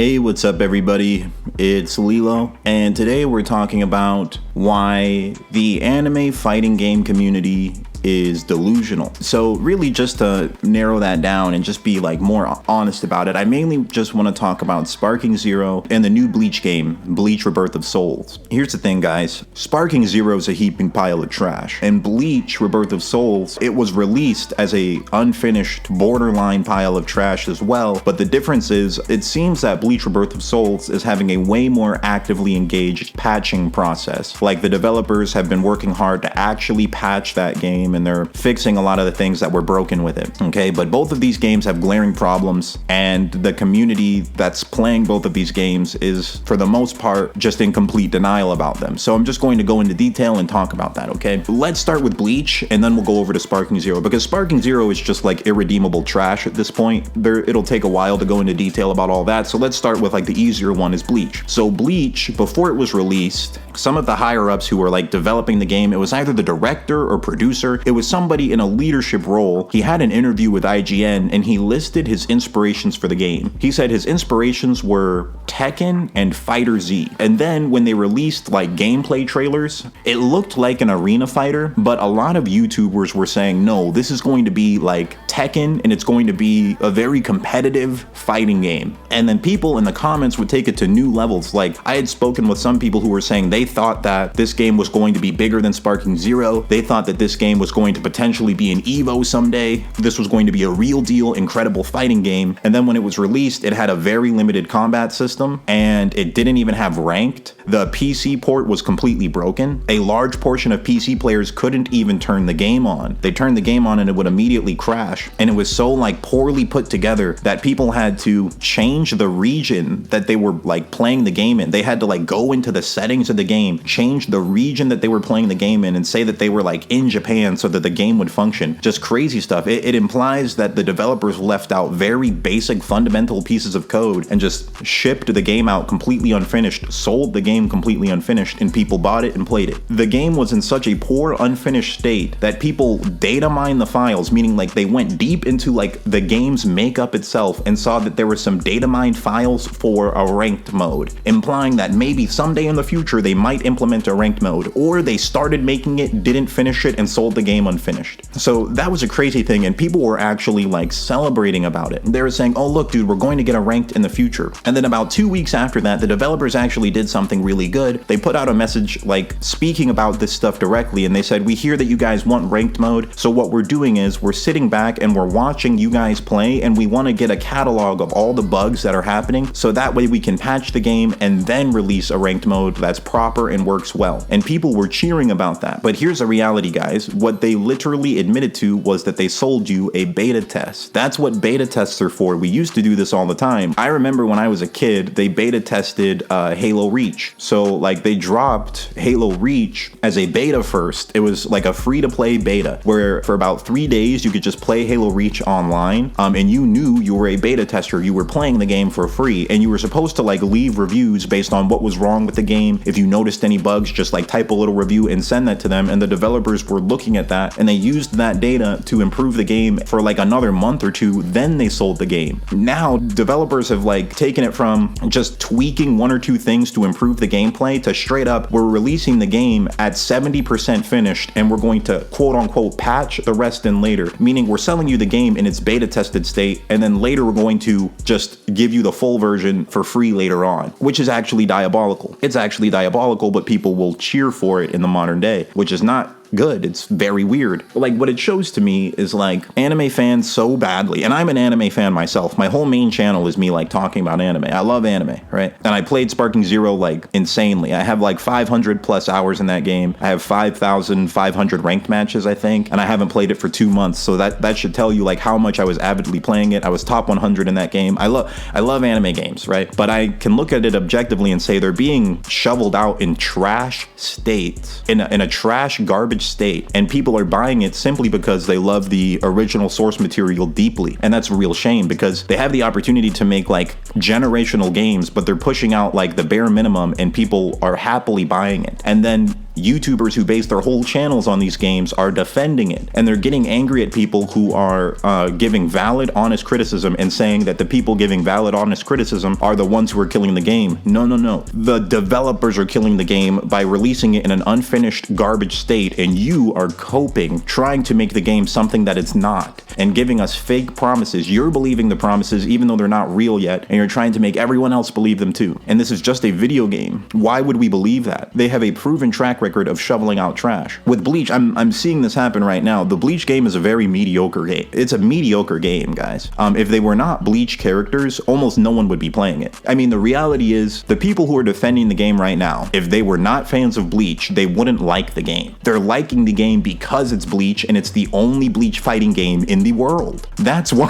Hey, what's up everybody? It's Leelo, and today we're talking about why the anime fighting game community is delusional. So really, just to narrow that down and just be like more honest about it, I mainly just want to talk about Sparking Zero and the new Bleach game, Bleach Rebirth of Souls. Here's the thing, guys. Sparking Zero is a heaping pile of trash, and Bleach Rebirth of Souls, it was released as a unfinished borderline pile of trash as well, but the difference is it seems that Bleach Rebirth of Souls is having a way more actively engaged patching process. Like, the developers have been working hard to actually patch that game, and they're fixing a lot of the things that were broken with it. Okay, but both of these games have glaring problems, and the community that's playing both of these games is, for the most part, just in complete denial about them. So I'm just going to go into detail and talk about that, okay? Let's start with Bleach, and then we'll go over to Sparking Zero, because Sparking Zero is just like irredeemable trash at this point. It'll take a while to go into detail about all that, so let's start with like the easier one is Bleach. So Bleach, before it was released, some of the higher ups who were like developing the game, it was either the director or producer, it was somebody in a leadership role. He had an interview with IGN and he listed his inspirations for the game. He said his inspirations were Tekken and Fighter Z. And then when they released like gameplay trailers, it looked like an arena fighter, but a lot of YouTubers were saying, no, this is going to be like Tekken and it's going to be a very competitive fighting game. And then people in the comments would take it to new levels. Like, I had spoken with some people who were saying they thought that this game was going to be bigger than Sparking Zero. They thought that this game was going to potentially be an Evo someday. This was going to be a real deal, incredible fighting game. And then when it was released, it had a very limited combat system and it didn't even have ranked. The PC port was completely broken. A large portion of PC players couldn't even turn the game on. They turned the game on and it would immediately crash. And it was so like poorly put together that people had to change the region that they were like playing the game in. They had to like go into the settings of the game, change the region that they were playing the game in, and say that they were like in Japan so that the game would function. Just crazy stuff. It implies that the developers left out very basic fundamental pieces of code and just shipped the game out completely unfinished, sold the game completely unfinished, and people bought it and played it. The game was in such a poor unfinished state that people data mined the files, meaning like they went deep into like the game's makeup itself and saw that there were some data mined files for a ranked mode, implying that maybe someday in the future they might implement a ranked mode, or they started making it, didn't finish it, and sold the game unfinished. So that was a crazy thing, and people were actually like celebrating about it. They were saying, oh look dude, we're going to get a ranked in the future. And then about 2 weeks after that, the developers actually did something really good. They put out a message like speaking about this stuff directly, and they said, we hear that you guys want ranked mode, so what we're doing is we're sitting back and we're watching you guys play, and we want to get a catalog of all the bugs that are happening, so that way we can patch the game and then release a ranked mode that's proper and works well. And people were cheering about that. But here's the reality, guys. What they literally admitted to was that they sold you a beta test. That's what beta tests are for. We used to do this all the time. I remember when I was a kid, they beta tested Halo Reach. So like they dropped Halo Reach as a beta first. It was like a free-to-play beta where for about 3 days you could just play Halo Reach online, and you knew you were a beta tester. You were playing the game for free, and you were supposed to like leave reviews based on what was wrong with the game. If you noticed any bugs, just like type a little review and send that to them, and the developers were looking at that and they used that data to improve the game for like another month or two. Then they sold the game. Now developers have like taken it from just tweaking 1 or 2 things to improve the gameplay to straight up, we're releasing the game at 70% finished and we're going to quote unquote patch the rest in later, meaning we're selling you the game in its beta tested state, and then later we're going to just give you the full version for free later on, which is actually diabolical. It's actually diabolical, but people will cheer for it in the modern day, which is not good. It's very weird. Like, what it shows to me is like anime fans so badly, and I'm an anime fan myself. My whole main channel is me like talking about anime. I love anime, right? And I played Sparking Zero like insanely. I have like 500 plus hours in that game. I have 5,500 ranked matches, I think, and I haven't played it for 2 months. So that should tell you like how much I was avidly playing it. I was top 100 in that game. I love anime games, right? But I can look at it objectively and say they're being shoveled out in trash states, in a trash garbage state, and people are buying it simply because they love the original source material deeply. And that's a real shame, because they have the opportunity to make like generational games, but they're pushing out like the bare minimum and people are happily buying it. And then YouTubers who base their whole channels on these games are defending it, and they're getting angry at people who are giving valid, honest criticism and saying that the people giving valid, honest criticism are the ones who are killing the game. No, no, no. The developers are killing the game by releasing it in an unfinished garbage state, and you are coping, trying to make the game something that it's not, and giving us fake promises. You're believing the promises even though they're not real yet, and you're trying to make everyone else believe them too. And this is just a video game. Why would we believe that? They have a proven track record of shoveling out trash. With Bleach, I'm seeing this happen right now. The Bleach game is a very mediocre game. It's a mediocre game, guys. If they were not Bleach characters, almost no one would be playing it. I mean, the reality is, the people who are defending the game right now, if they were not fans of Bleach, they wouldn't like the game. They're liking the game because it's Bleach, and it's the only Bleach fighting game in the world. That's why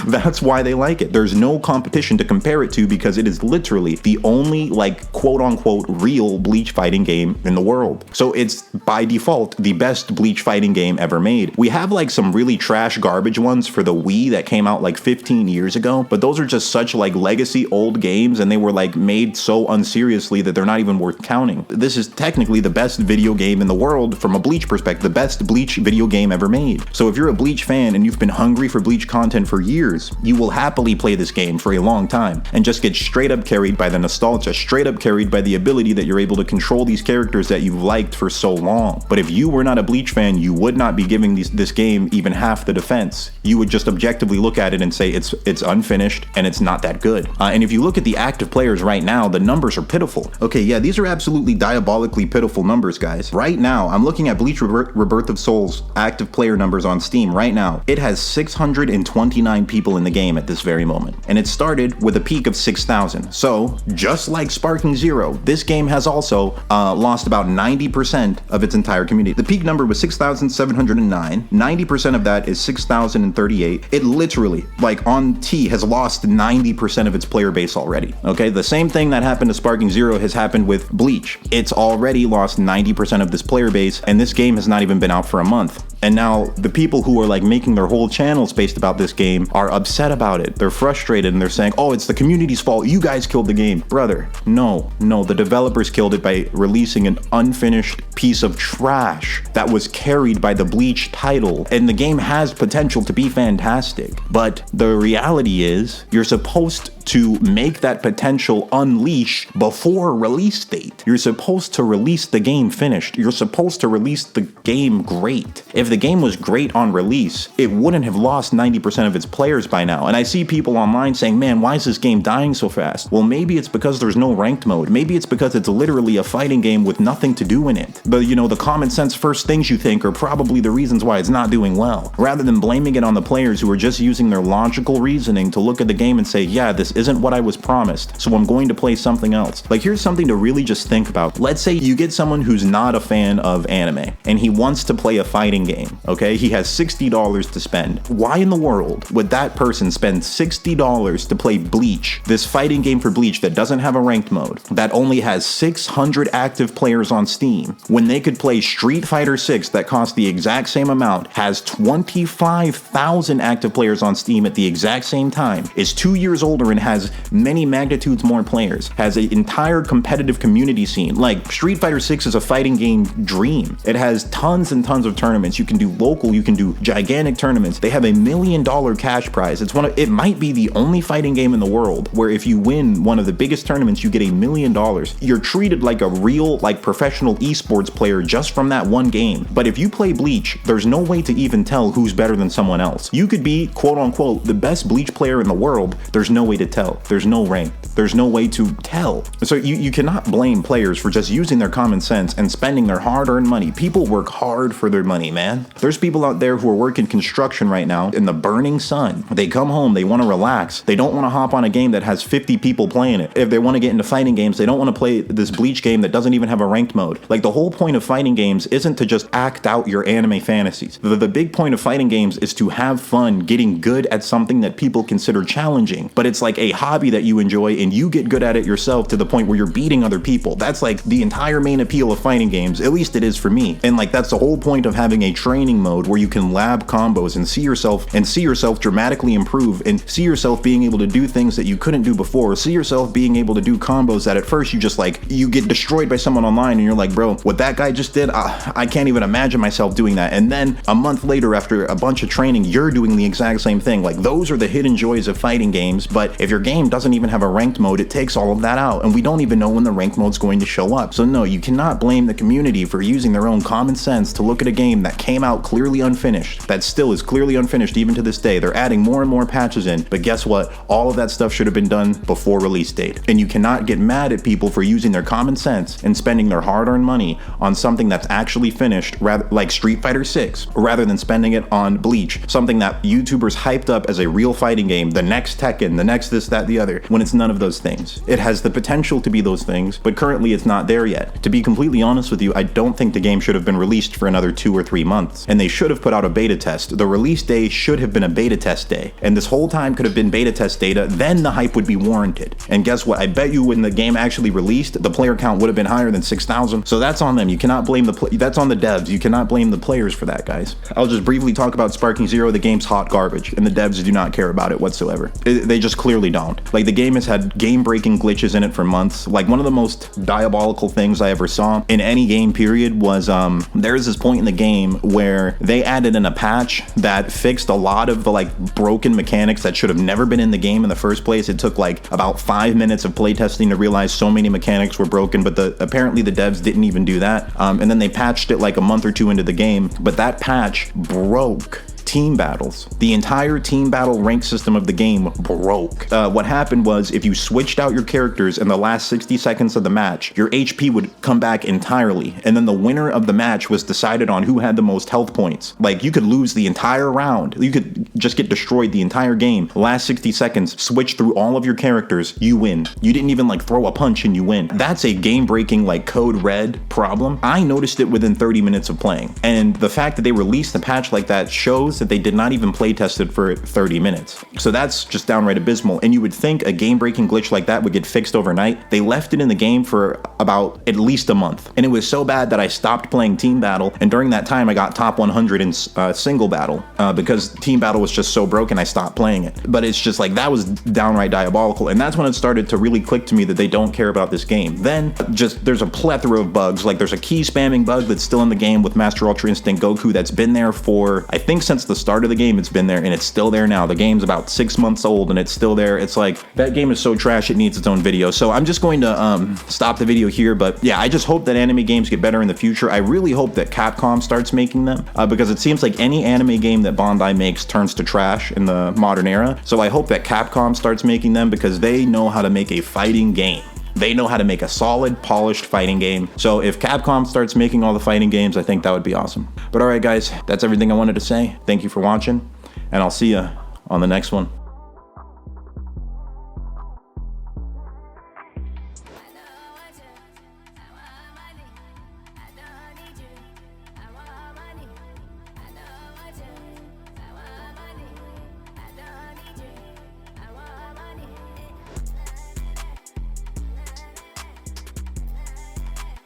that's why they like it. There's no competition to compare it to, because it is literally the only, like, quote unquote real Bleach fighting game in the world. So it's by default the best Bleach fighting game ever made. We have like some really trash garbage ones for the Wii that came out like 15 years ago, but those are just such like legacy old games, and they were like made so unseriously that they're not even worth counting. This is technically the best video game in the world from a Bleach perspective, the best Bleach video game ever made. So if you're a Bleach fan and you've been hungry for Bleach content for years, you will happily play this game for a long time and just get straight up carried by the nostalgia, straight up carried by the ability that you're able to control these characters that you've liked for so long. But if you were not a Bleach fan, you would not be giving this game even half the defense. You would just objectively look at it and say it's unfinished and it's not that good. And if you look at the active players right now, the numbers are pitiful. Okay, yeah, these are absolutely diabolically pitiful numbers, guys. Right now, I'm looking at Bleach Rebirth of Souls active player numbers on Steam right now. It has 629 people in the game at this very moment, and it started with a peak of 6,000. So, just like Sparking Zero, this game has also lost about 90% of its entire community. The peak number was 6,709. 90% of that is 6,038. It literally, like on T, has lost 90% of its player base already. Okay, the same thing that happened to Sparking Zero has happened with Bleach. It's already lost 90% of this player base, and this game has not even been out for a month. And now the people who are like making their whole channels based about this game are upset about it. They're frustrated and they're saying, oh, it's the community's fault. You guys killed the game. Brother, no, the developers killed it by releasing an unfinished piece of trash that was carried by the Bleach title. And the game has potential to be fantastic. But the reality is, you're supposed to make that potential unleash before release date. You're supposed to release the game finished. You're supposed to release the game great. If the game was great on release, it wouldn't have lost 90% of its players by now. And I see people online saying, man, why is this game dying so fast? Well, maybe it's because there's no ranked mode. Maybe it's because it's literally a fighting game with nothing to do in it. But you know, the common sense first things you think are probably the reasons why it's not doing well, rather than blaming it on the players who are just using their logical reasoning to look at the game and say, yeah, this isn't what I was promised, so I'm going to play something else. Like, here's something to really just think about. Let's say you get someone who's not a fan of anime and he wants to play a fighting game, okay? He has $60 to spend. Why in the world would that person spend $60 to play Bleach, this fighting game for Bleach that doesn't have a ranked mode, that only has 600 active players on Steam, when they could play Street Fighter 6 that costs the exact same amount, has 25,000 active players on Steam at the exact same time, is 2 years older and has many magnitudes more players, has an entire competitive community scene. Like, Street Fighter 6 is a fighting game dream. It has tons and tons of tournaments. You can do local, you can do gigantic tournaments. They have $1 million cash prize. It might be the only fighting game in the world where if you win one of the biggest tournaments, you get $1 million. You're treated like a real, like, professional esports player just from that one game. But if you play Bleach, there's no way to even tell who's better than someone else. You could be, quote unquote, the best Bleach player in the world. There's no way to tell. There's no rank. There's no way to tell. So you cannot blame players for just using their common sense and spending their hard-earned money. People work hard for their money, man. There's people out there who are working construction right now in the burning sun. They come home, they want to relax. They don't want to hop on a game that has 50 people playing it. If they want to get into fighting games, they don't want to play this Bleach game that doesn't even have a ranked mode. Like, the whole point of fighting games isn't to just act out your anime fantasies. The big point of fighting games is to have fun getting good at something that people consider challenging. But it's like a hobby that you enjoy, and and you get good at it yourself to the point where you're beating other people. That's like the entire main appeal of fighting games, at least it is for me. And like that's the whole point of having a training mode where you can lab combos and see yourself dramatically improve, and see yourself being able to do things that you couldn't do before, see yourself being able to do combos that at first you get destroyed by someone online and you're like, bro, what that guy just did, I can't even imagine myself doing that. And then a month later, after a bunch of training, you're doing the exact same thing. Like, those are the hidden joys of fighting games. But if your game doesn't even have a ranked mode, it takes all of that out, and we don't even know when the ranked mode's going to show up. So no, you cannot blame the community for using their own common sense to look at a game that came out clearly unfinished, that still is clearly unfinished even to this day. They're adding more and more patches in, but guess what? All of that stuff should have been done before release date. And you cannot get mad at people for using their common sense and spending their hard-earned money on something that's actually finished, rather like Street Fighter 6, rather than spending it on Bleach, something that YouTubers hyped up as a real fighting game, the next Tekken, the next this, that, the other, when it's none of those things. It has the potential to be those things, but currently it's not there yet. To be completely honest with you, I don't think the game should have been released for another 2 or 3 months, and they should have put out a beta test. The release day should have been a beta test day, and this whole time could have been beta test data, then the hype would be warranted. And guess what? I bet you when the game actually released, the player count would have been higher than 6,000. So that's on them. You cannot blame that's on the devs. You cannot blame the players for that, guys. I'll just briefly talk about Sparking Zero. The game's hot garbage, and the devs do not care about it whatsoever. They just clearly don't. Like, the game has had game-breaking glitches in it for months. Like, one of the most diabolical things I ever saw in any game period was there's this point in the game where they added in a patch that fixed a lot of the like broken mechanics that should have never been in the game in the first place. It took like about 5 minutes of playtesting to realize so many mechanics were broken, but apparently the devs didn't even do that. And then they patched it like a month or two into the game, but that patch broke team battles. The entire team battle rank system of the game broke. What happened was, if you switched out your characters in the last 60 seconds of the match, your HP would come back entirely, and then the winner of the match was decided on who had the most health points. Like, you could lose the entire round. You could just get destroyed the entire game. Last 60 seconds, switch through all of your characters, you win. You didn't even like throw a punch and you win. That's a game-breaking like code red problem. I noticed it within 30 minutes of playing, and the fact that they released a patch like that shows that they did not even play test it for 30 minutes. So that's just downright abysmal. And you would think a game-breaking glitch like that would get fixed overnight. They left it in the game for about at least a month. And it was so bad that I stopped playing team battle. And during that time, I got top 100 in single battle because team battle was just so broken, I stopped playing it. But it's just like, that was downright diabolical. And that's when it started to really click to me that they don't care about this game. Then just there's a plethora of bugs. Like, there's a key spamming bug that's still in the game with Master Ultra Instinct Goku that's been there for, I think, since the start of the game. It's been there, and it's still there now. The game's about 6 months old and it's still there. It's like, that game is so trash it needs its own video. So I'm just going to stop the video here. But yeah, I just hope that anime games get better in the future. I really hope that Capcom starts making them because it seems like any anime game that Bandai makes turns to trash in the modern era. So I hope that Capcom starts making them because they know how to make a fighting game. They know how to make a solid, polished fighting game. So if Capcom starts making all the fighting games, I think that would be awesome. But alright guys, that's everything I wanted to say. Thank you for watching, and I'll see you on the next one.